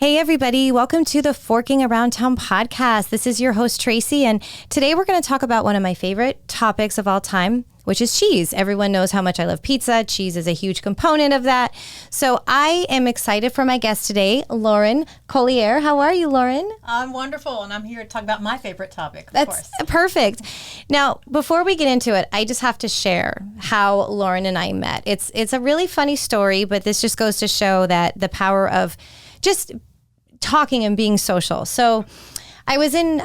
Hey everybody, welcome to the Forking Around Town podcast. This is your host Tracy, and today we're going to talk about one of my favorite topics of all time, which is cheese. Everyone knows how much I love pizza. Cheese is a huge component of that. So I am excited for my guest today, Lauren Collier. How are you, Lauren? I'm wonderful, and I'm here to talk about my favorite topic, of That's course. Perfect. Now, before we get into it, I just have to share how Lauren and I met. It's a really funny story, but this just goes to show that the power of just talking and being social. So I was in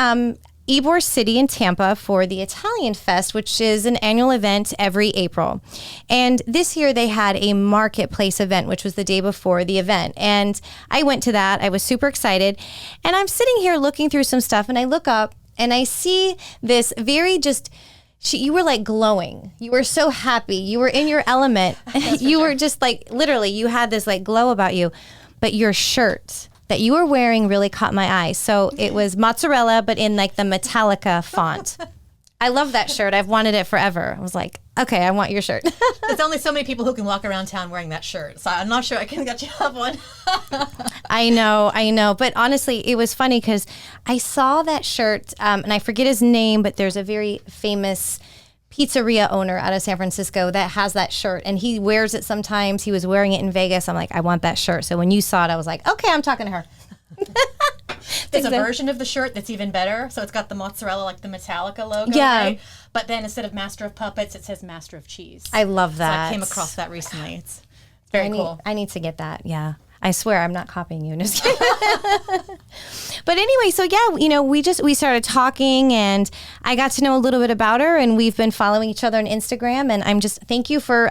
Ybor City in Tampa for the Italian Fest, which is an annual event every April. And this year they had a marketplace event, which was the day before the event. And I went to that. I was super excited. And I'm sitting here looking through some stuff, and I look up and I see this very you were like glowing. You were so happy. You were in your element. You were just like, literally, you had this like glow about you. But your shirt that you were wearing really caught my eye. So it was mozzarella, but in like the Metallica font. I love that shirt. I've wanted it forever. I was like, okay, I want your shirt. There's only so many people who can walk around town wearing that shirt, so I'm not sure I can get you have one. I know. But honestly, it was funny because I saw that shirt, and I forget his name, but there's a very famous pizzeria owner out of San Francisco that has that shirt, and he wears it sometimes. He was wearing it in Vegas. I'm like, I want that shirt. So when you saw it, I was like, okay, I'm talking to her. There's a version of the shirt that's even better. So it's got the mozzarella, like the Metallica logo, yeah. Right? But then instead of Master of Puppets, it says Master of Cheese. I love that. So I came across that recently. It's very cool. I need to get that. Yeah. I swear I'm not copying you. Just kidding. But anyway, so yeah, we started talking, and I got to know a little bit about her, and we've been following each other on Instagram, and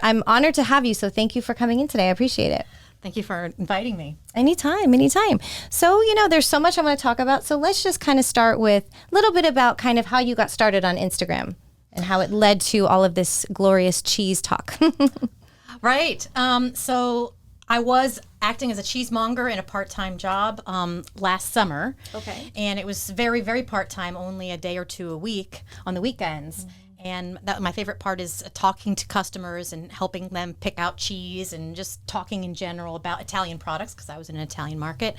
I'm honored to have you. So thank you for coming in today. I appreciate it. Thank you for inviting me. Anytime. So, there's so much I want to talk about. So let's just kind of start with a little bit about kind of how you got started on Instagram and how it led to all of this glorious cheese talk. Right. So I was acting as a cheesemonger in a part-time job last summer. Okay. And it was very, very part-time, only a day or two a week on the weekends. Mm-hmm. And my favorite part is talking to customers and helping them pick out cheese and just talking in general about Italian products, because I was in an Italian market.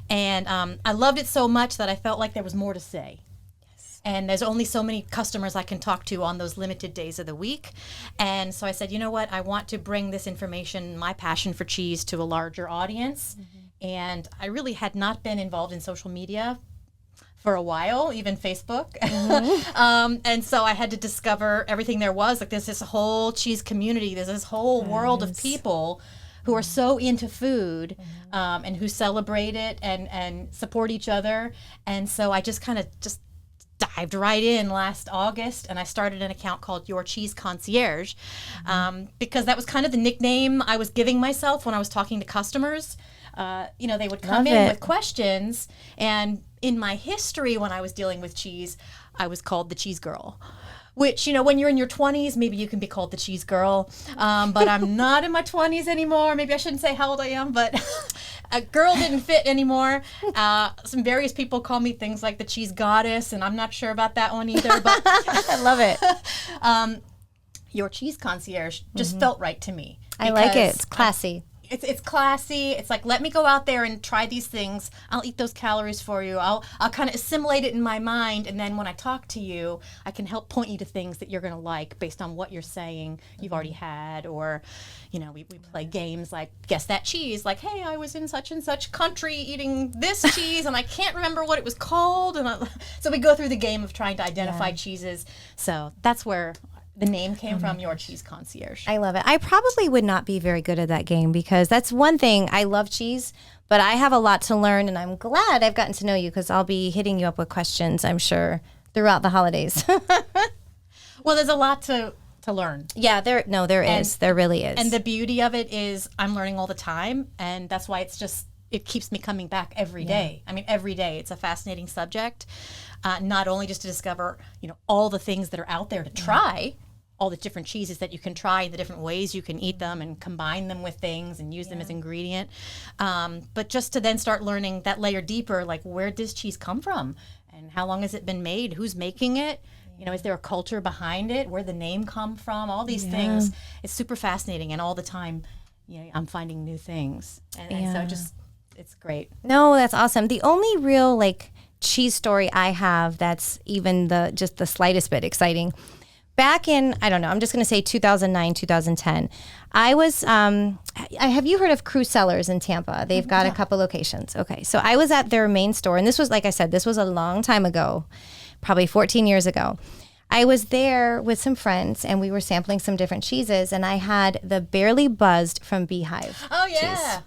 And I loved it so much that I felt like there was more to say. And there's only so many customers I can talk to on those limited days of the week. And so I said, you know what, I want to bring this information, my passion for cheese, to a larger audience. Mm-hmm. And I really had not been involved in social media for a while, even Facebook. Mm-hmm. And so I had to discover everything there was. Like, there's this whole cheese community. There's this whole world of people who are so into food, and who celebrate it and support each other. And so I just kind of dived right in last August, and I started an account called Your Cheese Concierge, because that was kind of the nickname I was giving myself when I was talking to customers. They would come in with questions, and in my history when I was dealing with cheese, I was called the cheese girl. Which, when you're in your 20s, maybe you can be called the cheese girl. But I'm not in my 20s anymore. Maybe I shouldn't say how old I am, but a girl didn't fit anymore. Some various people call me things like the cheese goddess, and I'm not sure about that one either. But I love it. Your Cheese Concierge just felt right to me. I like it. It's classy. It's classy. It's like, let me go out there and try these things. I'll eat those calories for you. I'll kind of assimilate it in my mind, and then when I talk to you, I can help point you to things that you're going to like based on what you're saying you've already had. Or, we play games like Guess That Cheese. Like, hey, I was in such and such country eating this cheese, and I can't remember what it was called. And so we go through the game of trying to identify cheeses. So that's where the name came from, Your Cheese Concierge. I love it. I probably would not be very good at that game, because that's one thing. I love cheese, but I have a lot to learn, and I'm glad I've gotten to know you, because I'll be hitting you up with questions, I'm sure, throughout the holidays. Well, there's a lot to learn. Yeah, there is. There really is. And the beauty of it is I'm learning all the time, and that's why it keeps me coming back every day. I mean, every day. It's a fascinating subject, not only just to discover, all the things that are out there to try, all the different cheeses that you can try, the different ways you can eat them and combine them with things and use them as ingredient. But just to then start learning that layer deeper, like, where does cheese come from? And how long has it been made? Who's making it? Is there a culture behind it? Where the name come from? All these things. It's super fascinating, and all the time, I'm finding new things. And so it's great. No, that's awesome. The only real like cheese story I have that's even just the slightest bit exciting. Back in, I don't know, I'm just going to say 2009, 2010. I was, have you heard of Cruise Cellars in Tampa? They've got a couple locations. Okay. So I was at their main store, and this was, like I said, this was a long time ago, probably 14 years ago. I was there with some friends, and we were sampling some different cheeses, and I had the Barely Buzzed from Beehive. Oh, yeah. Cheese.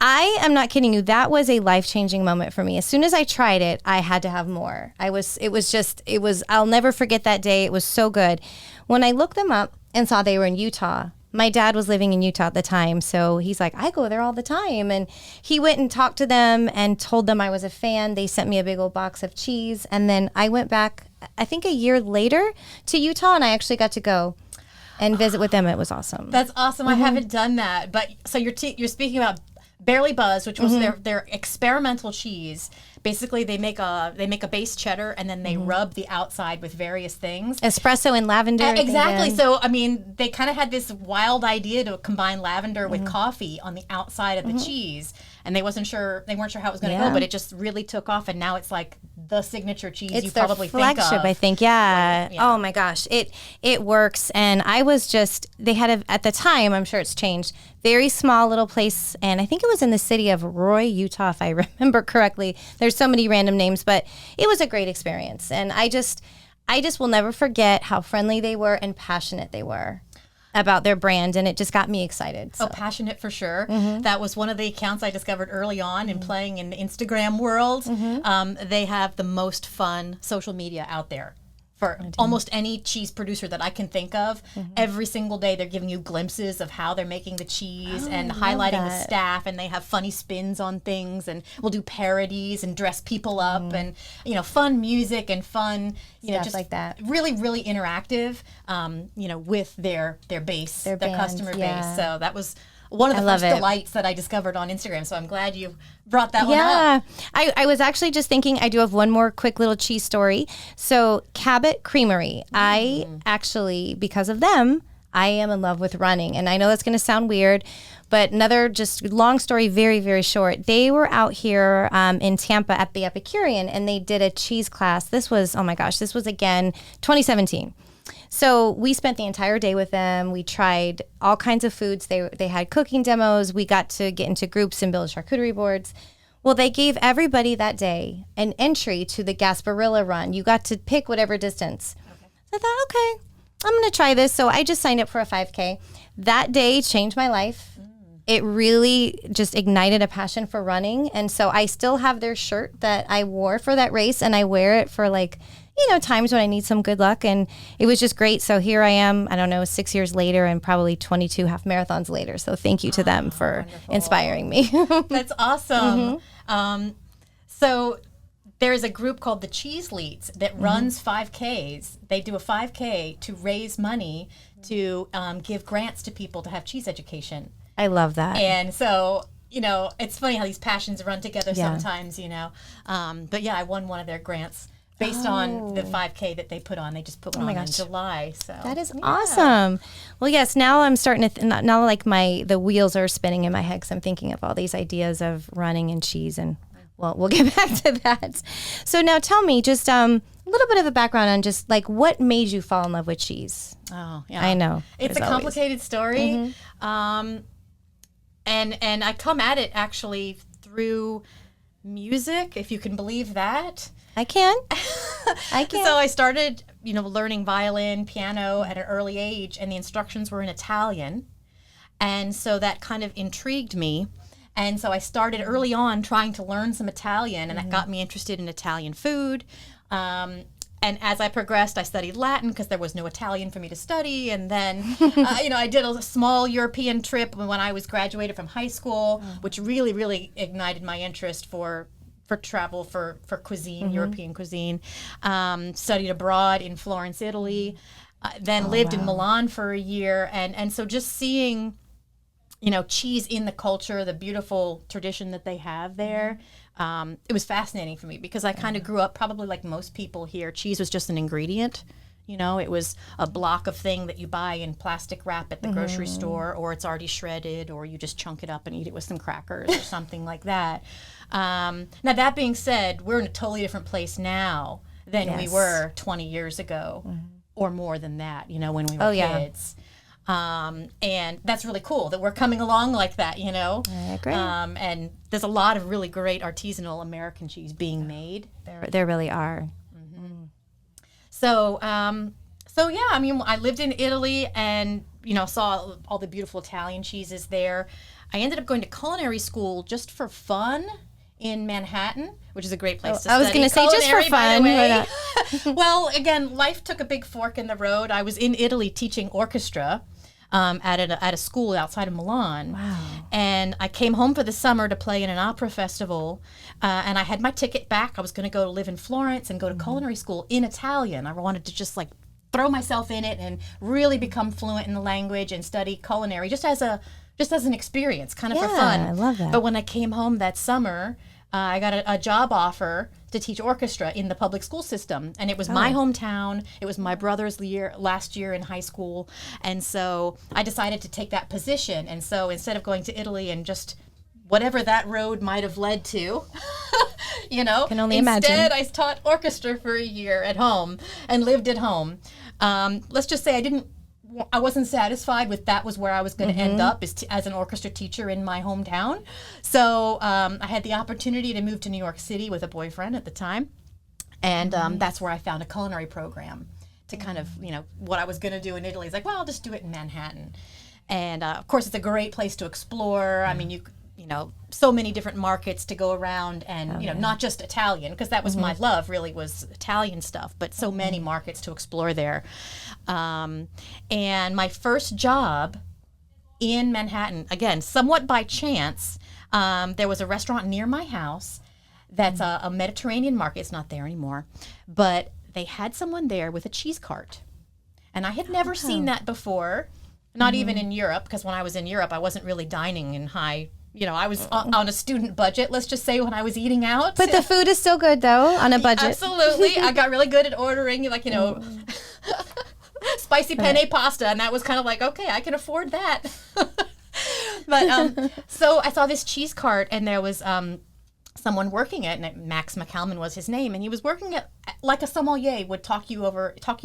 I am not kidding you. That was a life-changing moment for me. As soon as I tried it, I had to have more. I'll never forget that day. It was so good. When I looked them up and saw they were in Utah, my dad was living in Utah at the time. So he's like, I go there all the time. And he went and talked to them and told them I was a fan. They sent me a big old box of cheese. And then I went back, I think a year later to Utah, and I actually got to go and visit with them. It was awesome. That's awesome. I haven't done that. But so you're speaking about Barely Buzzed, which was their experimental cheese. Basically, they make a base cheddar, and then they rub the outside with various things. Espresso and lavender. Exactly. So, I mean, they kind of had this wild idea to combine lavender with coffee on the outside of the cheese, and they weren't sure how it was going to go, but it just really took off, and now it's like the signature cheese you probably think of. It's their flagship, I think. Yeah. Oh my gosh, it works. And I was they had at the time, I'm sure it's changed, very small little place, and I think it was in the city of Roy, Utah, if I remember correctly. There's so many random names, but it was a great experience, and I just will never forget how friendly they were and passionate they were about their brand, and it just got me excited. So. Oh, passionate for sure. That was one of the accounts I discovered early on in playing in the Instagram world. They have the most fun social media out there. For almost any cheese producer that I can think of, every single day they're giving you glimpses of how they're making the cheese and highlighting the staff, and they have funny spins on things, and we'll do parodies and dress people up, and fun music and fun, stuff just like that. Really, really interactive, with their base, their customer base. So that was one of the first delights that I discovered on Instagram. So I'm glad you brought that one up. I was actually just thinking, I do have one more quick little cheese story. So Cabot Creamery, I actually, because of them, I am in love with running. And I know that's going to sound weird, but another just long story, very, very short. They were out here in Tampa at the Epicurean, and they did a cheese class. This was again 2017. So we spent the entire day with them. We tried all kinds of foods. They had cooking demos. We got to get into groups and build charcuterie boards. Well, they gave everybody that day an entry to the Gasparilla Run. You got to pick whatever distance. Okay. So I thought, okay, I'm going to try this. So I just signed up for a 5K. That day changed my life. It really just ignited a passion for running. And so I still have their shirt that I wore for that race, and I wear it for times when I need some good luck. And it was just great. So here I am, 6 years later, and probably 22 half marathons later. So thank you to them for inspiring me. That's awesome. So there's a group called the Cheese Leads that runs 5Ks. They do a 5K to raise money to give grants to people to have cheese education. I love that. And so, it's funny how these passions run together sometimes, But yeah, I won one of their grants based on the 5K that they put on. They just put one on in July. So that is awesome. Well, yes, now I'm starting to, now like the wheels are spinning in my head, because I'm thinking of all these ideas of running and cheese, and we'll get back to that. So now tell me just a little bit of a background on just like what made you fall in love with cheese. Oh, yeah. I know. It's a complicated story. And I come at it actually through music, if you can believe that. I can. So I started, learning violin, piano at an early age, and the instructions were in Italian. And so that kind of intrigued me. And so I started early on trying to learn some Italian, and that got me interested in Italian food. And as I progressed, I studied Latin because there was no Italian for me to study. And then, I did a small European trip when I was graduated from high school, which really, really ignited my interest for travel, for cuisine, European cuisine. Studied abroad in Florence, Italy. Then lived in Milan for a year. And so just seeing, cheese in the culture, the beautiful tradition that they have there, it was fascinating for me because I kind of grew up probably like most people here. Cheese was just an ingredient. You know, it was a block of thing that you buy in plastic wrap at the grocery store, or it's already shredded, or you just chunk it up and eat it with some crackers or something like that. Now, that being said, we're in a totally different place now than we were 20 years ago, or more than that, you know, when we were kids. And that's really cool that we're coming along like that, you know. I agree. And there's a lot of really great artisanal American cheese being made. There really are. So, yeah, I mean, I lived in Italy and, you know, saw all the beautiful Italian cheeses there. I ended up going to culinary school just for fun in Manhattan, which is a great place to study. I was going to say just for fun. But, well, again, life took a big fork in the road. I was in Italy teaching orchestra at a school outside of Milan. Wow. And I came home for the summer to play in an opera festival, and I had my ticket back. I was going to go live in Florence and go to culinary school in Italian. I wanted to just like throw myself in it and really become fluent in the language and study culinary just as an experience, kind of for fun. I love that. But when I came home that summer, I got a job offer to teach orchestra in the public school system. And it was my hometown. It was my brother's last year in high school. And so I decided to take that position. And so instead of going to Italy and just whatever that road might have led to, you know, Can only instead imagine. I taught orchestra for a year at home and lived at home. Let's just say I wasn't satisfied with that was where I was going to end up as an orchestra teacher in my hometown. So I had the opportunity to move to New York City with a boyfriend at the time. And that's where I found a culinary program to kind of, you know, what I was going to do in Italy. It's like, well, I'll just do it in Manhattan. And of course, it's a great place to explore. I mean, you know, so many different markets to go around and, you know, not just Italian, because that was my love really was Italian stuff, but so many markets to explore there. And my first job in Manhattan, again, somewhat by chance, there was a restaurant near my house that's a Mediterranean market. It's not there anymore, but they had someone there with a cheese cart. And I had never seen that before, not even in Europe, because when I was in Europe, I wasn't really dining in high. You know, I was on a student budget, let's just say, when I was eating out. But the food is still good, though, on a budget. Absolutely. I got really good at ordering, like, you know, spicy penne pasta. And that was kind of like, okay, I can afford that. But so I saw this cheese cart, and there was someone working it, and Max McCalman was his name. And he was working it like a sommelier would talk you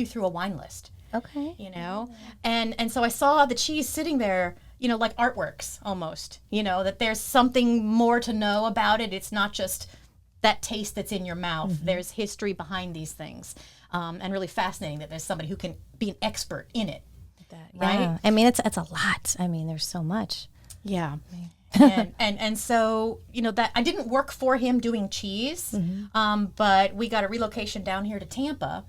through a wine list. Okay. You know, and so I saw the cheese sitting there, you know, like artworks almost, you know, that there's something more to know about it. It's not just that taste that's in your mouth. There's history behind these things, and really fascinating that there's somebody who can be an expert in it. Right? Yeah. I mean, it's a lot. I mean, there's so much. Yeah. and so, you know, that I didn't work for him doing cheese, but we got a relocation down here to Tampa.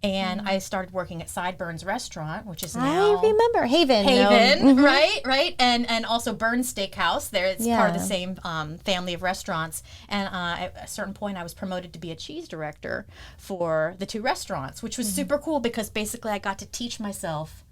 And I started working at Sideburns Restaurant, which is now... I remember. Haven, right. And also Burns Steakhouse. There, it's part of the same family of restaurants. And at a certain point, I was promoted to be a cheese director for the two restaurants, which was super cool because basically I got to teach myself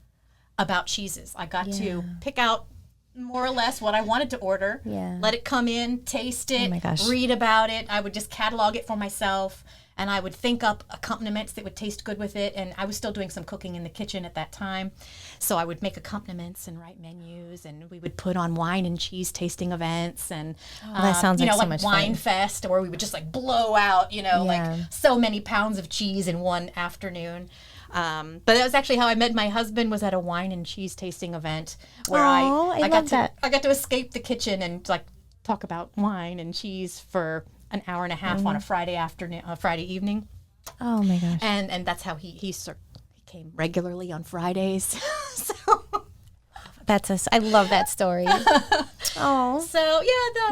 about cheeses. I got to pick out more or less what I wanted to order, let it come in, taste it, read about it. I would just catalog it for myself. And I would think up accompaniments that would taste good with it. And I was still doing some cooking in the kitchen at that time. So I would make accompaniments and write menus. And we would put on wine and cheese tasting events. And, that sounds you know, like so like much Wine fun. Fest, where we would just like blow out, you know, like so many pounds of cheese in one afternoon. But that was actually how I met my husband, was at a wine and cheese tasting event where I got to escape the kitchen and like talk about wine and cheese for an hour and a half on a Friday afternoon, Friday evening. Oh my gosh! And that's how he came regularly on Fridays. So I love that story. Oh, so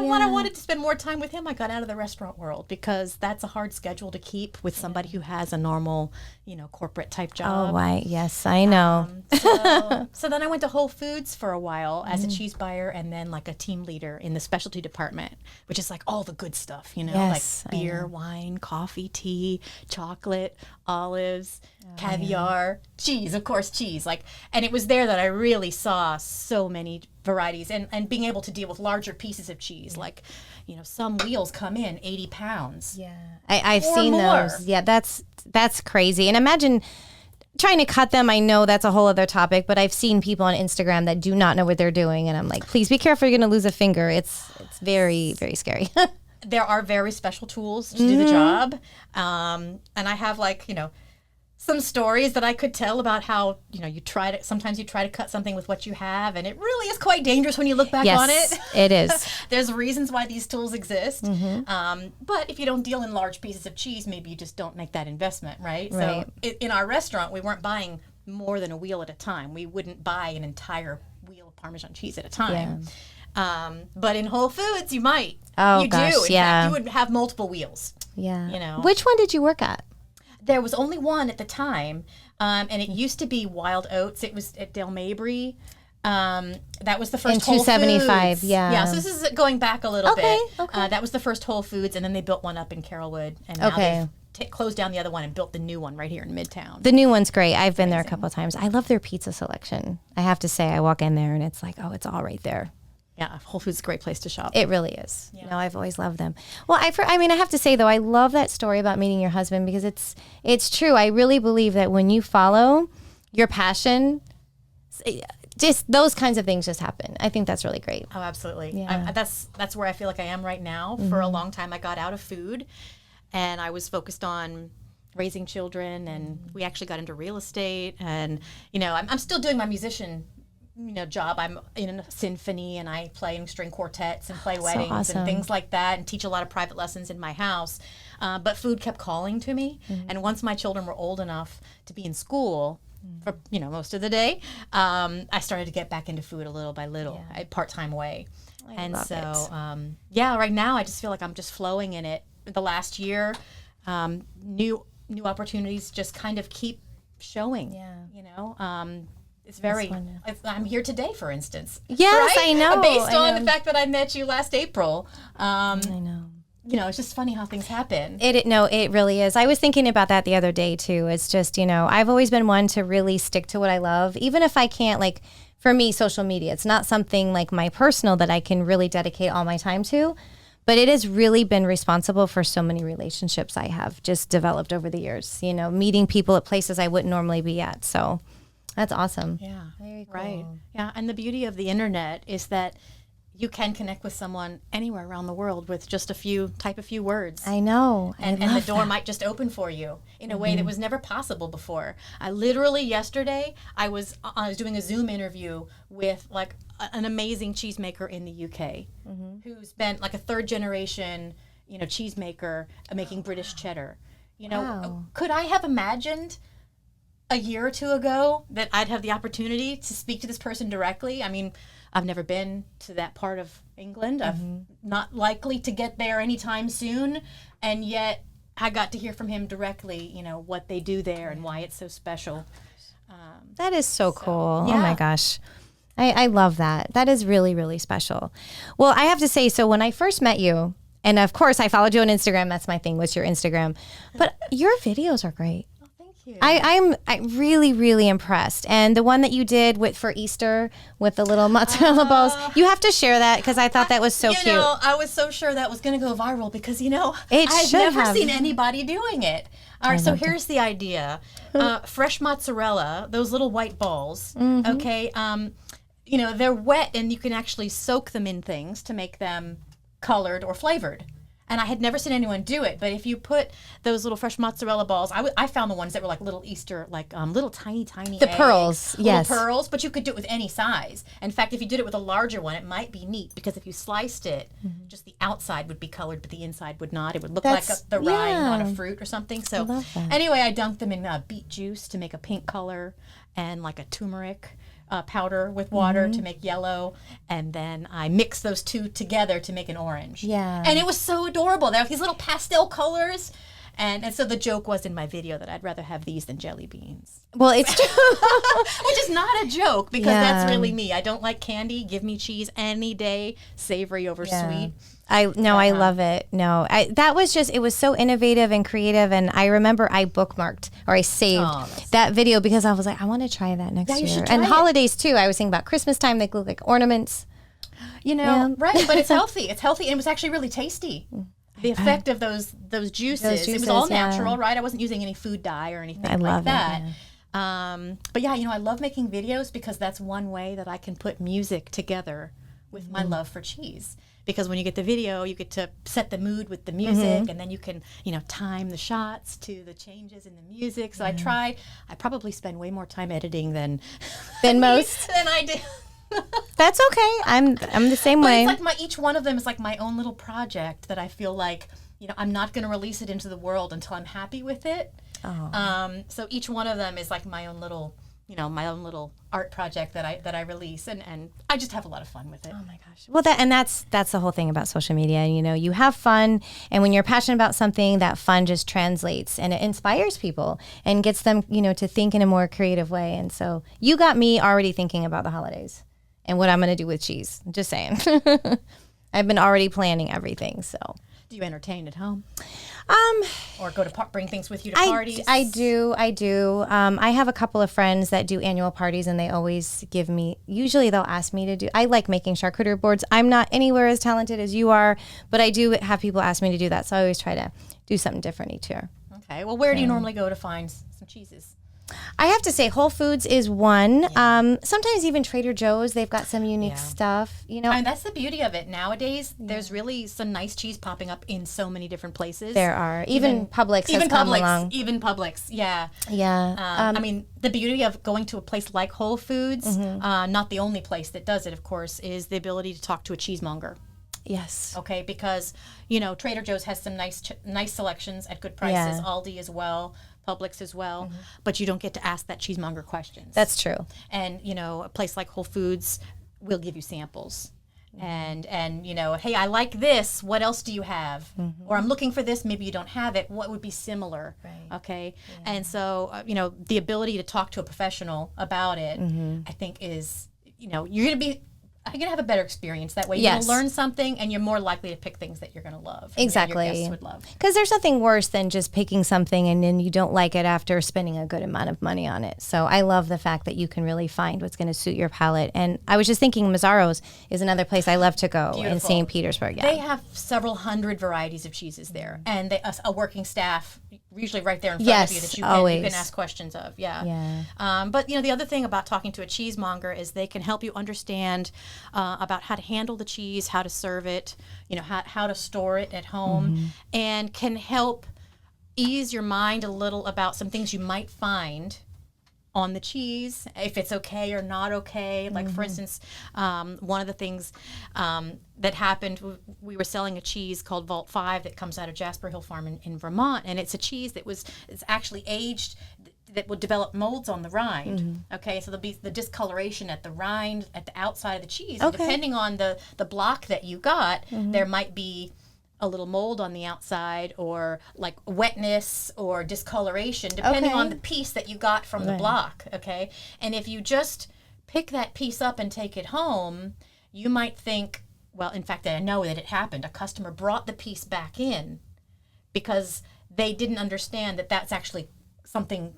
when I wanted to spend more time with him, I got out of the restaurant world because that's a hard schedule to keep with somebody who has a normal, you know, corporate type job. Oh, right. Yes, I know. So then I went to Whole Foods for a while as a cheese buyer and then like a team leader in the specialty department, which is like all the good stuff, you know, like beer, wine, coffee, tea, chocolate, olives, caviar, cheese, of course, cheese. Like, and it was there that I really saw so many varieties and being able to deal with larger pieces of cheese. Like, you know, some wheels come in 80 pounds. Yeah, I've or seen more. those. Yeah, that's crazy. And imagine trying to cut them, I know that's a whole other topic, but I've seen people on Instagram that do not know what they're doing. And I'm like, please be careful. You're going to lose a finger. It's very, very scary. There are very special tools to do the job. And I have some stories that I could tell about how, sometimes you try to cut something with what you have, and it really is quite dangerous when you look back on it. It is. There's reasons why these tools exist. But if you don't deal in large pieces of cheese, maybe you just don't make that investment, right? So in our restaurant, we weren't buying more than a wheel at a time. We wouldn't buy an entire wheel of Parmesan cheese at a time. Yeah. But in Whole Foods, you might. Oh, you gosh, do. In fact, you would have multiple wheels. Yeah. Which one did you work at? There was only one at the time, and it used to be Wild Oats. It was at Del Mabry. That was the first in Whole 275, Foods. Yeah, so this is going back a little bit. Okay. That was the first Whole Foods, and then they built one up in Carrollwood, and now they've closed down the other one and built the new one right here in Midtown. The new one's great. I've been there a couple of times. I love their pizza selection. I have to say, I walk in there, and it's like, oh, it's all right there. Yeah, Whole Foods is a great place to shop. It really is. Yeah. I've always loved them. Well, I have to say, though, I love that story about meeting your husband because it's true. I really believe that when you follow your passion, just those kinds of things just happen. I think that's really great. Oh, absolutely. Yeah. That's where I feel like I am right now. For a long time, I got out of food, and I was focused on raising children, and we actually got into real estate. And, I'm still doing my musician job. I'm in a symphony, and I play in string quartets and play weddings and things like that, and teach a lot of private lessons in my house. But food kept calling to me, and once my children were old enough to be in school for most of the day, I started to get back into food a little by little, a part-time way. Right now I just feel like I'm just flowing in it. The last year, new opportunities just kind of keep showing. It's very. I'm here today, for instance. Yes, right? I know. Based on the fact that I met you last April. I know. It's just funny how things happen. It really is. I was thinking about that the other day too. It's just, I've always been one to really stick to what I love, even if I can't. Like for me, social media, it's not something like my personal that I can really dedicate all my time to. But it has really been responsible for so many relationships I have just developed over the years. Meeting people at places I wouldn't normally be at. So. That's awesome. Yeah. Very cool. Right. Yeah. And the beauty of the internet is that you can connect with someone anywhere around the world with just a few words. I know. And the door might just open for you in a way that was never possible before. I literally yesterday, I was doing a Zoom interview with like an amazing cheesemaker in the UK who's been like a third generation, cheesemaker making British cheddar. Could I have imagined a year or two ago that I'd have the opportunity to speak to this person directly? I mean, I've never been to that part of England. I'm not likely to get there anytime soon. And yet I got to hear from him directly, what they do there and why it's so special. That is so cool. Yeah. Oh my gosh. I love that. That is really, really special. Well, I have to say, so when I first met you, and of course I followed you on Instagram, that's my thing, what's your Instagram? But your videos are great. I'm really, really impressed. And the one that you did for Easter with the little mozzarella balls, you have to share that because I thought that was so cute. I was so sure that was going to go viral because, I've never seen anybody doing it. All right, so here's the idea. Fresh mozzarella, those little white balls, okay, they're wet and you can actually soak them in things to make them colored or flavored. And I had never seen anyone do it, but if you put those little fresh mozzarella balls, I found the ones that were like little Easter, like little tiny the pearls, yes, pearls. But you could do it with any size. In fact, if you did it with a larger one, it might be neat because if you sliced it, just the outside would be colored, but the inside would not. It would look like the rind on a fruit or something. So anyway, I dunked them in beet juice to make a pink color, and like a turmeric powder with water to make yellow, and then I mixed those two together to make an orange. Yeah. And it was so adorable. There were these little pastel colors, and so the joke was in my video that I'd rather have these than jelly beans. Well, it's true. Which is not a joke because that's really me. I don't like candy. Give me cheese any day, savory over sweet. I love it. It was so innovative and creative. And I remember I bookmarked or I saved that video because I was like, I want to try that next year. And holidays too. I was thinking about Christmas time. They look like ornaments. Right. But it's healthy. It's healthy. And it was actually really tasty. The effect of those juices. It was all natural, right? I wasn't using any food dye or anything like that. But yeah, I love making videos because that's one way that I can put music together with my love for cheese. Because when you get the video, you get to set the mood with the music, and then you can, time the shots to the changes in the music. So I probably spend way more time editing than most than I do. That's okay. I'm the same way. It's like each one of them is like my own little project that I feel like, I'm not going to release it into the world until I'm happy with it. Oh. So each one of them is like my own little art project that I release, and I just have a lot of fun with it. Oh my gosh. Well, that's the whole thing about social media. You have fun, and when you're passionate about something, that fun just translates and it inspires people and gets them, to think in a more creative way. And so you got me already thinking about the holidays and what I'm going to do with cheese. Just saying. I've been already planning everything. So. Do you entertain at home? Or go to bring things with you to parties? I do. I have a couple of friends that do annual parties, and they always usually they'll ask me to do, I like making charcuterie boards. I'm not anywhere as talented as you are, but I do have people ask me to do that. So I always try to do something different each year. Okay. Well, where do you normally go to find some cheeses? I have to say Whole Foods is one. Yeah. Sometimes even Trader Joe's, they've got some unique stuff. And that's the beauty of it. Nowadays, there's really some nice cheese popping up in so many different places. There are. Even Publix has come along. Even Publix, yeah. Yeah. The beauty of going to a place like Whole Foods, not the only place that does it, of course, is the ability to talk to a cheesemonger. Yes. Okay, because, Trader Joe's has some nice selections at good prices, Aldi as well. Publix as well, but you don't get to ask that cheesemonger questions. That's true. And, a place like Whole Foods will give you samples. And hey, I like this. What else do you have? Or I'm looking for this. Maybe you don't have it. What would be similar? Right. Okay. Yeah. And so, the ability to talk to a professional about it, I think is, you're going to have a better experience that way. You're going to learn something, and you're more likely to pick things that you're going to love. Exactly. Your guests would love. Because there's nothing worse than just picking something and then you don't like it after spending a good amount of money on it. So I love the fact that you can really find what's going to suit your palate. And I was just thinking Mazzaro's is another place I love to go in St. Petersburg. Yeah. They have several hundred varieties of cheeses there, and a working staff usually right there in front of you that you can ask questions of. Yeah. But the other thing about talking to a cheesemonger is they can help you understand about how to handle the cheese, how to serve it, how to store it at home, and can help ease your mind a little about some things you might find on the cheese, if it's okay or not okay. Like, for instance, one of the things that happened, we were selling a cheese called Vault 5 that comes out of Jasper Hill Farm in Vermont, and it's a cheese it's actually aged, that will develop molds on the rind. Okay, so there'll be the discoloration at the rind, at the outside of the cheese. And depending on the block that you got, there might be a little mold on the outside, or like wetness or discoloration, depending on the piece that you got from the block. Okay, and if you just pick that piece up and take it home, you might think, well, in fact, I know that it happened. A customer brought the piece back in because they didn't understand that that's actually something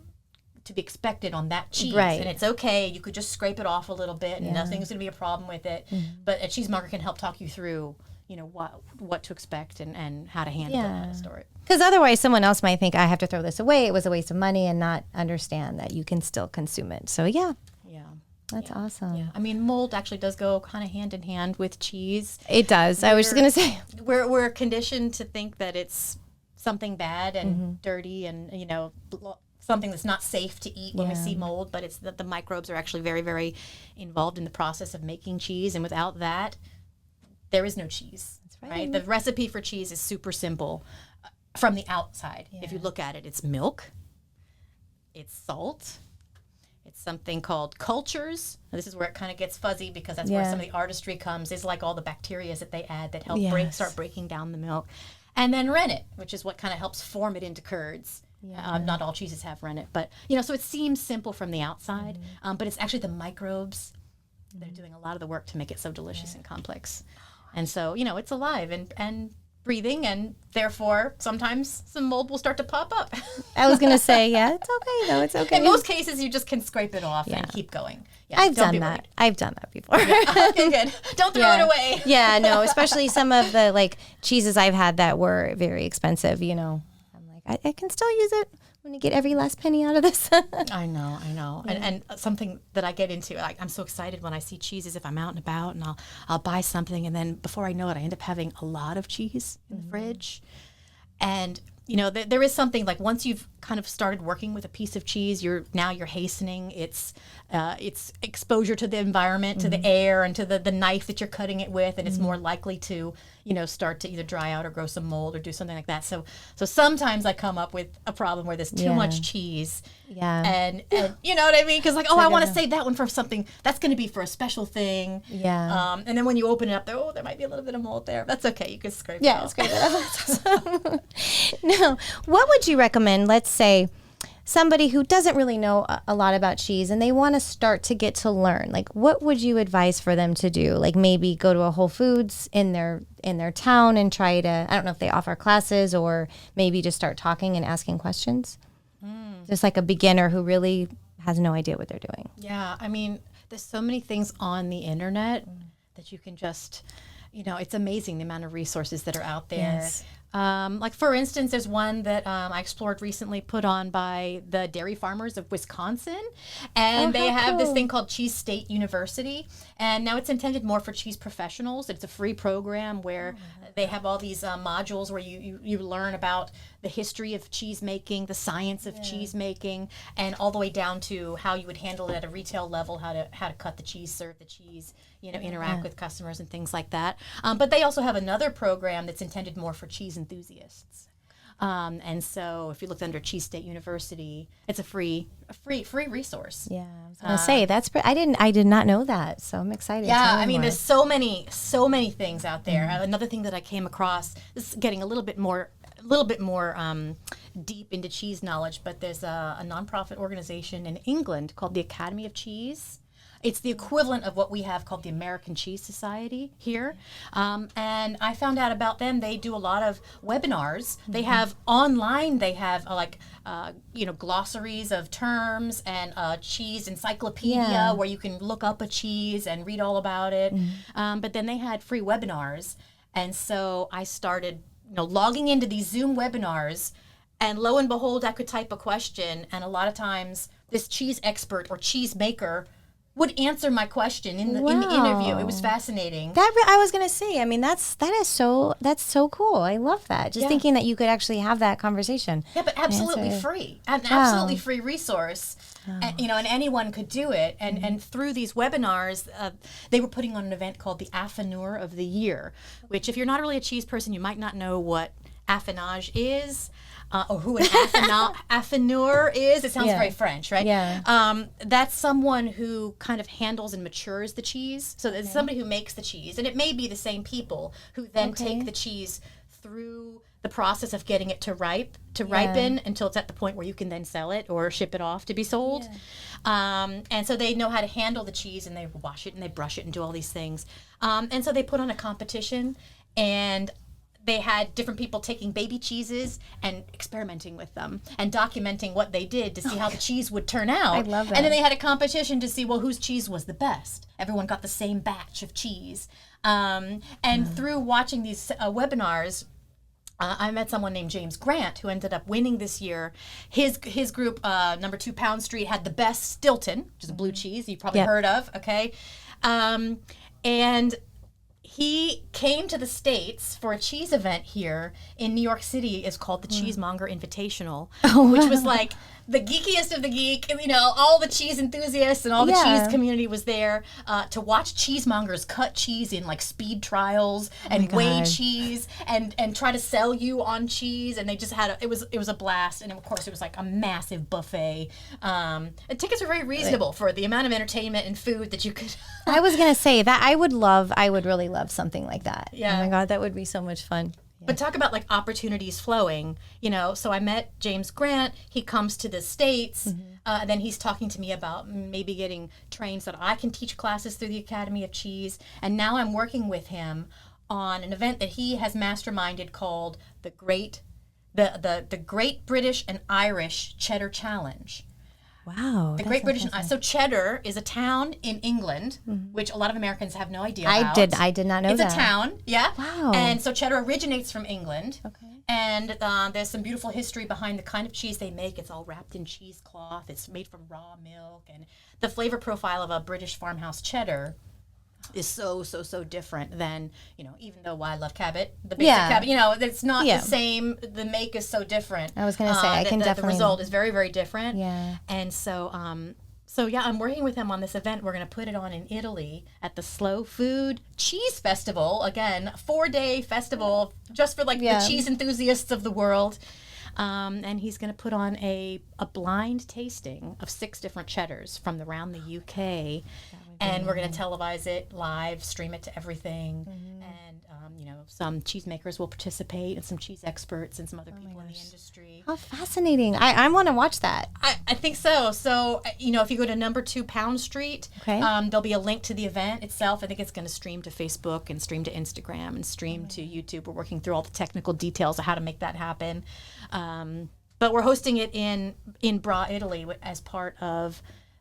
to be expected on that cheese. Right. And it's okay. You could just scrape it off a little bit and nothing's going to be a problem with it. But a cheesemonger can help talk you through, what to expect and how to handle it and how to store it. Because otherwise someone else might think, I have to throw this away. It was a waste of money, and not understand that you can still consume it. So that's awesome. Yeah. I mean, mold actually does go kind of hand in hand with cheese. It does. I was just going to say. We're conditioned to think that it's something bad and dirty and, something that's not safe to eat when we see mold, but it's that the microbes are actually very, very involved in the process of making cheese. And without that, there is no cheese. That's right. The recipe for cheese is super simple from the outside. Yeah. If you look at it, it's milk, it's salt, it's something called cultures. Now, this is where it kind of gets fuzzy because that's where some of the artistry comes, is like all the bacteria that they add that help start breaking down the milk. And then rennet, which is what kind of helps form it into curds. Yeah. Not all cheeses have rennet, but so it seems simple from the outside, but it's actually the microbes that are doing a lot of the work to make it so delicious and complex. And so it's alive and breathing, and therefore sometimes some mold will start to pop up. I was going to say, it's okay though. It's okay. In most cases, you just can scrape it off and keep going. Yeah, I've done that. I've done that before. Okay, good. Don't throw it away. Yeah, no, especially some of the cheeses I've had that were very expensive. I'm like, I can still use it. I'm going to get every last penny out of this. I know. Yeah. And something that I get into, I'm so excited when I see cheeses if I'm out and about, and I'll buy something, and then before I know it, I end up having a lot of cheese in the fridge. And there is something like once you've kind of started working with a piece of cheese, you're hastening its exposure to the environment, to the air, and to the knife that you're cutting it with, and it's more likely to start to either dry out or grow some mold or do something like that. So sometimes I come up with a problem where there's too much cheese. Yeah. And you know what I mean? Because I want to save that one for something that's going to be for a special thing. Yeah. And then when you open it up, there might be a little bit of mold there. That's okay. You can scrape it off. Scrape it off. Now, what would you recommend? Let's say somebody who doesn't really know a lot about cheese and they want to start to get to learn. Like, what would you advise for them to do? Like, maybe go to a Whole Foods in their town and try to, I don't know if they offer classes, or maybe just start talking and asking questions. Just like a beginner who really has no idea what they're doing. Yeah, I mean, there's so many things on the internet that you can just, it's amazing the amount of resources that are out there. Yes. Like, for instance, there's one that I explored recently, put on by the dairy farmers of Wisconsin. And they have this thing called Cheese State University. And now it's intended more for cheese professionals. It's a free program where they have all these modules where you learn about the history of cheese making, the science of cheese making, and all the way down to how you would handle it at a retail level, how to cut the cheese, serve the cheese, interact with customers and things like that. But they also have another program that's intended more for cheese enthusiasts. And so if you look under Cheese State University, it's a free resource. Yeah, I was going to say that's. I did not know that, so I'm excited. Yeah, I mean, there's so many things out there. Another thing that I came across, this is getting a little bit more deep into cheese knowledge, but there's a nonprofit organization in England called the Academy of Cheese. It's the equivalent of what we have called the American Cheese Society here. And I found out about them. They do a lot of webinars. They have online, they have glossaries of terms and a cheese encyclopedia where you can look up a cheese and read all about it. But then they had free webinars. And so I started logging into these Zoom webinars, and lo and behold, I could type a question, and a lot of times this cheese expert or cheese maker would answer my question in the interview. It was fascinating. I was going to say, I mean, that's so cool. I love that. Just thinking that you could actually have that conversation. Yeah, but absolutely free. An absolutely free resource. And, and anyone could do it. And through these webinars, they were putting on an event called the Affineur of the Year, which if you're not really a cheese person, you might not know what affinage is. Or who an affineur is. It sounds very French, right? Yeah. That's someone who kind of handles and matures the cheese. So it's somebody who makes the cheese. And it may be the same people who then take the cheese through the process of getting it to ripen until it's at the point where you can then sell it or ship it off to be sold. And so they know how to handle the cheese, and they wash it and they brush it and do all these things. And so they put on a competition, and they had different people taking baby cheeses and experimenting with them and documenting what they did to see how the cheese would turn out. I love that. And then they had a competition to see, whose cheese was the best. Everyone got the same batch of cheese. And through watching these webinars, I met someone named James Grant who ended up winning this year. His group, number 2 Pound Street, had the best Stilton, which is a blue cheese you've probably heard of, okay? And he came to the States for a cheese event here in New York City. It's called the Cheesemonger Invitational, which was like the geekiest of the geek. All the cheese enthusiasts and all the cheese community was there to watch cheesemongers cut cheese in like speed trials and weigh cheese and try to sell you on cheese. And they just had it was a blast. And of course it was like a massive buffet. And tickets were very reasonable for the amount of entertainment and food that you could. I was going to say that I would really love something like that. Yeah. Oh my God, that would be so much fun. But talk about like opportunities flowing, so I met James Grant. He comes to the States, and then he's talking to me about maybe getting trained so that I can teach classes through the Academy of Cheese. And now I'm working with him on an event that he has masterminded called the Great British and Irish Cheddar Challenge. Wow. The Great British. So Cheddar is a town in England, which a lot of Americans have no idea I about. I did not know that. It's a town, yeah. Wow. And so cheddar originates from England. Okay. And there's some beautiful history behind the kind of cheese they make. It's all wrapped in cheesecloth. It's made from raw milk. And the flavor profile of a British farmhouse cheddar is so different than, even though I love Cabot, the basic Cabot, it's not the same. The make is so different. I was going to say, I can definitely. The result is very, very different. Yeah. And so, I'm working with him on this event. We're going to put it on in Italy at the Slow Food Cheese Festival. Again, 4-day festival just for the cheese enthusiasts of the world. And he's going to put on a blind tasting of 6 different cheddars from around the UK. And we're going to televise it live, stream it to everything. And, some cheesemakers will participate and some cheese experts and some other people in the industry. How fascinating. I want to watch that. I think so. So, if you go to number 2 Pound Street, there'll be a link to the event itself. I think it's going to stream to Facebook and stream to Instagram and stream to YouTube. We're working through all the technical details of how to make that happen. But we're hosting it in Bra, Italy as part of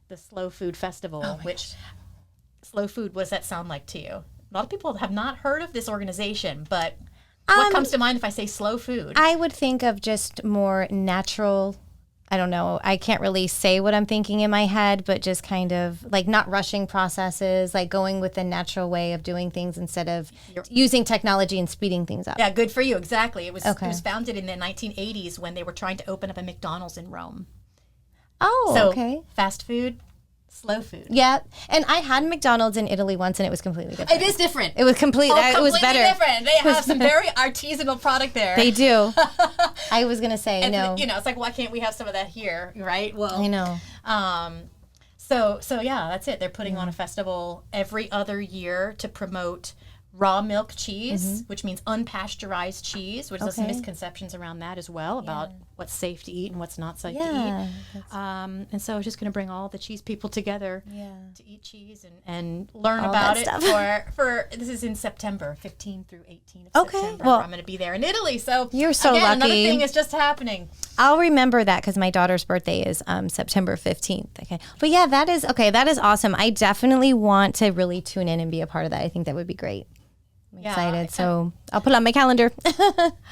the Slow Food Festival, which Slow Food, what does that sound like to you? A lot of people have not heard of this organization, but what comes to mind if I say slow food? I would think of just more natural. I don't know. I can't really say what I'm thinking in my head, but just kind of like not rushing processes, like going with the natural way of doing things instead of using technology and speeding things up. Yeah, good for you. Exactly. It was founded in the 1980s when they were trying to open up a McDonald's in Rome. Oh, so, okay. Fast food. Slow food. Yeah, and I had McDonald's in Italy once, and it was completely different. It is different. It was completely. It was better. Different. They have some very artisanal product there. They do. I was gonna say no. It's like, why can't we have some of that here, right? Well, I know. So yeah, that's it. They're putting on a festival every other year to promote raw milk cheese, which means unpasteurized cheese, which there's some misconceptions around that as well about what's safe to eat and what's not safe to eat. And so it's just going to bring all the cheese people together to eat cheese and learn all about it for this is in September, 15 through 18 of September. Well, I'm going to be there in Italy. So you're so lucky. Another thing is just happening. I'll remember that because my daughter's birthday is September 15th. Okay. But yeah, that is awesome. I definitely want to really tune in and be a part of that. I think that would be great. I'm excited, so I'll put it on my calendar.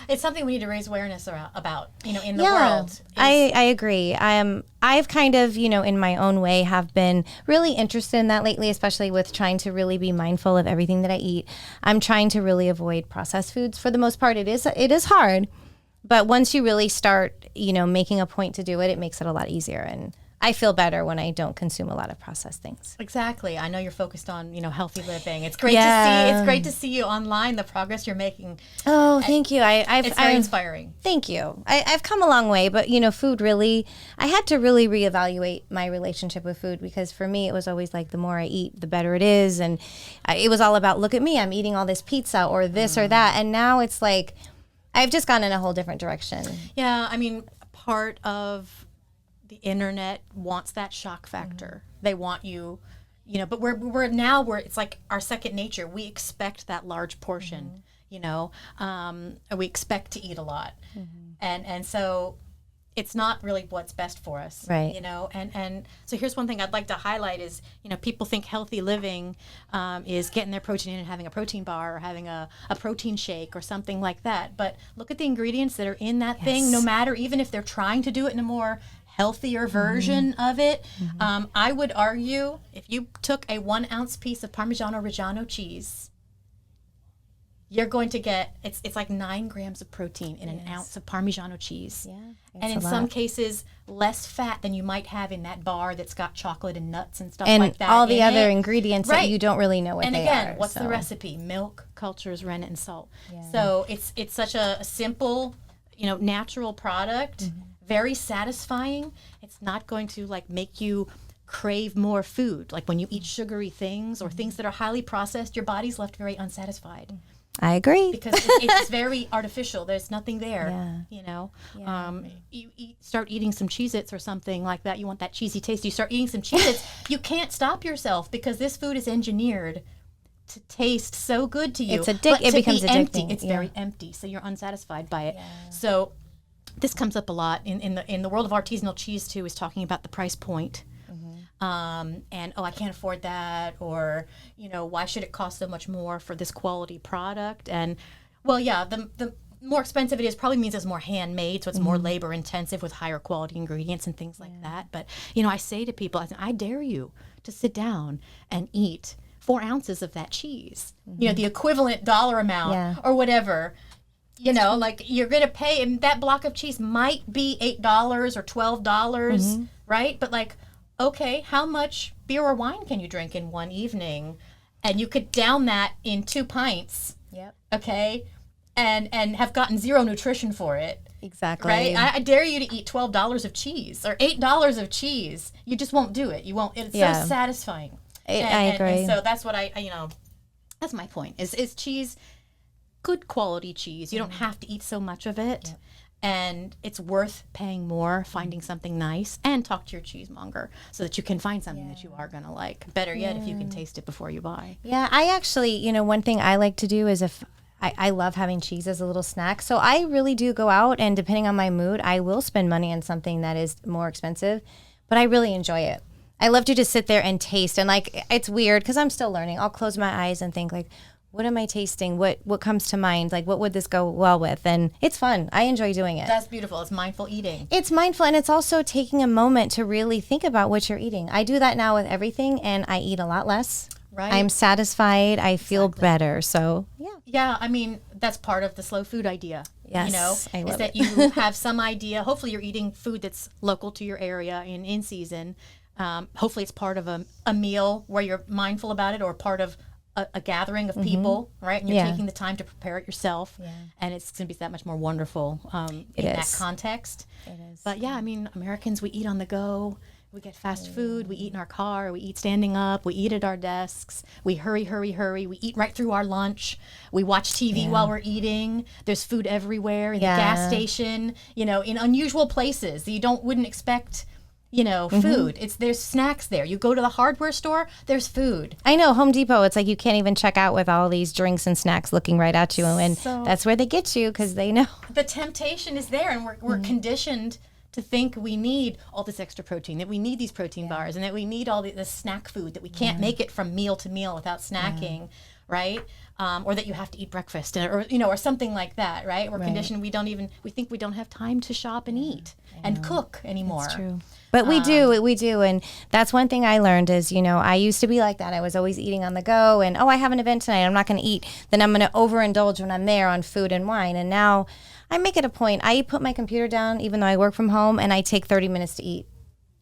It's something we need to raise awareness about, in the world. I agree. I've kind of, in my own way, have been really interested in that lately, especially with trying to really be mindful of everything that I eat. I'm trying to really avoid processed foods for the most part. It is hard, but once you really start, making a point to do it, it makes it a lot easier. And I feel better when I don't consume a lot of processed things. Exactly. I know you're focused on, healthy living. It's great to see. It's great to see you online, the progress you're making. Oh, thank you. It's very inspiring. Thank you. I've come a long way, but food really, I had to really reevaluate my relationship with food because for me, it was always like the more I eat, the better it is. And it was all about, look at me, I'm eating all this pizza or this or that. And now it's like, I've just gone in a whole different direction. Yeah. I mean, part of the internet wants that shock factor. They want you, but we're now it's like our second nature. We expect that large portion, we expect to eat a lot. And so it's not really what's best for us, right? And so here's one thing I'd like to highlight is, people think healthy living is getting their protein in and having a protein bar or having a protein shake or something like that. But look at the ingredients that are in that thing, no matter, even if they're trying to do it in a more healthier version of it. I would argue if you took a 1 ounce piece of Parmigiano Reggiano cheese, you're going to get, it's like 9 grams of protein in an ounce of Parmigiano cheese. Yeah, and in some cases, less fat than you might have in that bar that's got chocolate and nuts and stuff like that. And all the other ingredients that you don't really know what they are. And again, what's the recipe? Milk, cultures, rennet, and salt. Yeah. So it's such a simple, natural product. Very satisfying. It's not going to make you crave more food. Like when you eat sugary things or things that are highly processed, your body's left very unsatisfied. I agree. Because it's very artificial. There's nothing there, You start eating some Cheez-Its or something like that. You want that cheesy taste. You start eating some Cheez-Its. You can't stop yourself because this food is engineered to taste so good to you. It's it becomes empty. addicting. It's very empty, so you're unsatisfied by it. Yeah. So this comes up a lot in the world of artisanal cheese too, is talking about the price point. And I can't afford that, or why should it cost so much more for this quality product? And well, yeah, the more expensive it is probably means it's more handmade, so it's more labor intensive with higher quality ingredients and things like that. But I say to people, I dare you to sit down and eat 4 ounces of that cheese, the equivalent dollar amount or whatever. Like you're going to pay, and that block of cheese might be $8 or $12, right? But like, okay, how much beer or wine can you drink in one evening? And you could down that in 2 pints. Yep. Okay. And have gotten zero nutrition for it. Exactly. Right? I dare you to eat $12 of cheese or $8 of cheese. You just won't do it. You won't. It's so satisfying. I agree. And so that's what that's my point is cheese, good quality cheese. You don't have to eat so much of it. Yep. And it's worth paying more, finding something nice, and talk to your cheesemonger so that you can find something that you are going to like. Better yet, if you can taste it before you buy. Yeah, I actually, one thing I like to do is if I love having cheese as a little snack. So I really do go out, and depending on my mood, I will spend money on something that is more expensive, but I really enjoy it. I love to just sit there and taste. And like, it's weird because I'm still learning. I'll close my eyes and think like, what am I tasting? What comes to mind? Like, what would this go well with? And it's fun. I enjoy doing it. That's beautiful. It's mindful eating. It's mindful, and it's also taking a moment to really think about what you're eating. I do that now with everything, and I eat a lot less. Right. I'm satisfied. I feel better. So, yeah. Yeah, I mean, that's part of the slow food idea. Yes, I love is that it. you have some idea. Hopefully you're eating food that's local to your area and in season. Hopefully it's part of a meal where you're mindful about it, or part of a gathering of people, right? And you're taking the time to prepare it yourself. Yeah. And it's going to be that much more wonderful in that context. It is. But yeah, I mean, Americans, we eat on the go. We get fast food. We eat in our car. We eat standing up. We eat at our desks. We hurry. We eat right through our lunch. We watch TV while we're eating. There's food everywhere in the gas station, in unusual places that you wouldn't expect. Food. There's snacks there. You go to the hardware store, there's food. I know, Home Depot, it's like you can't even check out with all these drinks and snacks looking right at you. And that's where they get you because they know. The temptation is there, and we're conditioned to think we need all this extra protein, that we need these protein bars, and that we need all the snack food, that we can't make it from meal to meal without snacking, right? Or that you have to eat breakfast, or something like that, right? We're conditioned. We think we don't have time to shop and eat and cook anymore. That's true. But we do. And that's one thing I learned is, I used to be like that. I was always eating on the go, and, I have an event tonight, I'm not going to eat. Then I'm going to overindulge when I'm there on food and wine. And now I make it a point. I put my computer down, even though I work from home, and I take 30 minutes to eat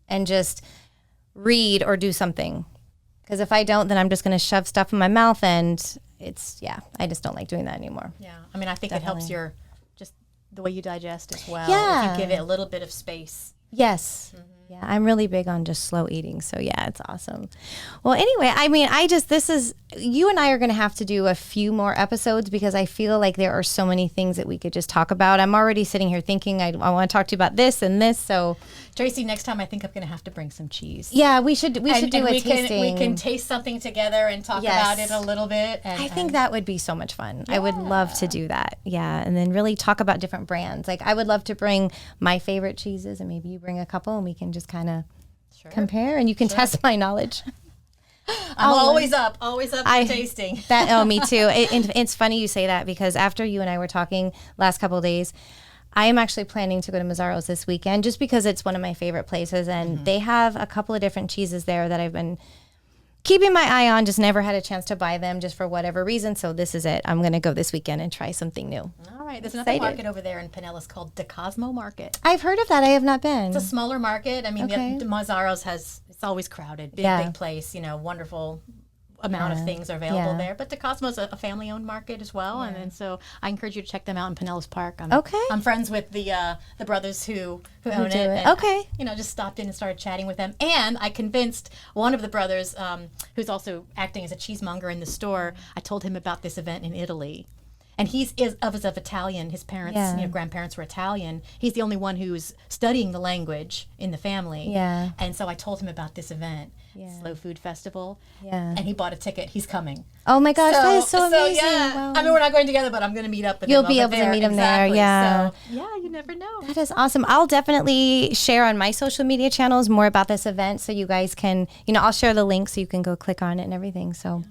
and just read or do something. Because if I don't, then I'm just going to shove stuff in my mouth, and I just don't like doing that anymore. Yeah. I mean, I think it helps just the way you digest as well. Yeah. If you give it a little bit of space. Yes. Mm-hmm. Yeah, I'm really big on just slow eating. So yeah, it's awesome. Well, anyway, I mean, you and I are going to have to do a few more episodes because I feel like there are so many things that we could just talk about. I'm already sitting here thinking I want to talk to you about this and this. So Tracy, next time I think I'm going to have to bring some cheese. Yeah, we should do a tasting. We can taste something together and talk about it a little bit. I think that would be so much fun. Yeah. I would love to do that. Yeah, and then really talk about different brands. Like I would love to bring my favorite cheeses, and maybe you bring a couple, and we can just kind of compare, and you can test my knowledge. I'm always up for tasting. Me too. It's funny you say that because after you and I were talking last couple of days, I am actually planning to go to Mazzaro's this weekend just because it's one of my favorite places, and they have a couple of different cheeses there that I've been keeping my eye on, just never had a chance to buy them just for whatever reason. So this is it. I'm going to go this weekend and try something new. All right. There's another market over there in Pinellas called the Cosmo Market. I've heard of that. I have not been. It's a smaller market. I mean, the Mazzaro's it's always crowded. Big place, wonderful amount of things are available there. But the Cosmo's a family-owned market as well. Yeah. And so I encourage you to check them out in Pinellas Park. I'm friends with the brothers who own it. And, just stopped in and started chatting with them. And I convinced one of the brothers, who's also acting as a cheesemonger in the store, I told him about this event in Italy. and is of Italian. His parents, grandparents were Italian. He's the only one who's studying the language in the family. Yeah. And so I told him about this event, Slow Food Festival. Yeah. And he bought a ticket. He's coming. Oh my gosh, that is so amazing. Yeah. Wow. I mean, we're not going together, but I'm going to meet up with him. You'll be able to meet him there. Yeah. So, yeah, you never know. That is awesome. I'll definitely share on my social media channels more about this event so you guys can, I'll share the link so you can go click on it and everything. So,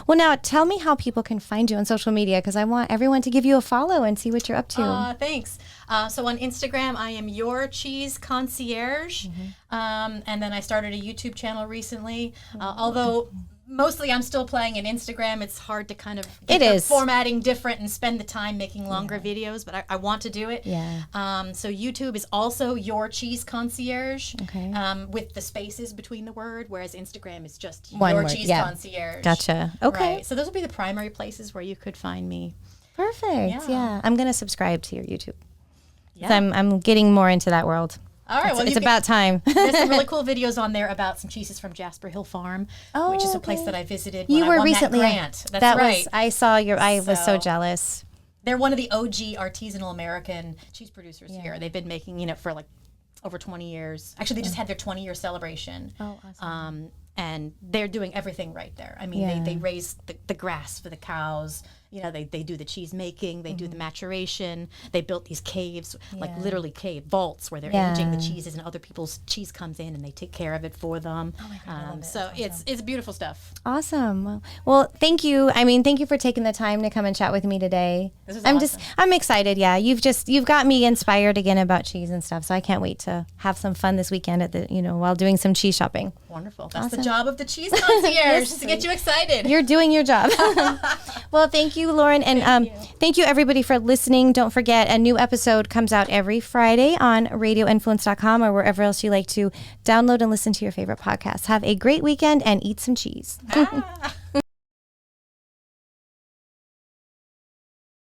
well, now tell me how people can find you on social media, because I want everyone to give you a follow and see what you're up to. Thanks. So on Instagram, I am Your Cheese Concierge. And then I started a YouTube channel recently, although mostly I'm still playing in Instagram. It's hard to kind of get the formatting different and spend the time making longer videos, but I want to do it. Yeah. So YouTube is also Your Cheese Concierge, Okay. With the spaces between the word, whereas Instagram is just One Your word, Cheese yeah. Concierge. Gotcha. Okay. Right. So those will be the primary places where you could find me. Perfect. Yeah. I'm going to subscribe to your YouTube. Yeah. I'm getting more into that world. All right, It's about time. There's some really cool videos on there about some cheeses from Jasper Hill Farm, which is a place that I visited when You I were won recently that grant. That's right. I saw I was so jealous. They're one of the OG artisanal American cheese producers here. They've been making, for like over 20 years. Actually, they just had their 20-year celebration. Oh, awesome. And they're doing everything right there. I mean, they raise the grass for the cows. They do the cheese making, they do the maturation. They built these caves, like literally vaults where they're aging the cheeses, and other people's cheese comes in and they take care of it for them. Oh my God, so it's beautiful stuff. Awesome. Well, thank you. I mean, thank you for taking the time to come and chat with me today. This is awesome. I'm excited. Yeah, you've got me inspired again about cheese and stuff. So I can't wait to have some fun this weekend at while doing some cheese shopping. Wonderful. That's the job of the cheese concierge, to get you excited. You're doing your job. Well, thank you, Lauren. And thank you, everybody, for listening. Don't forget, a new episode comes out every Friday on radioinfluence.com or wherever else you like to download and listen to your favorite podcasts. Have a great weekend and eat some cheese.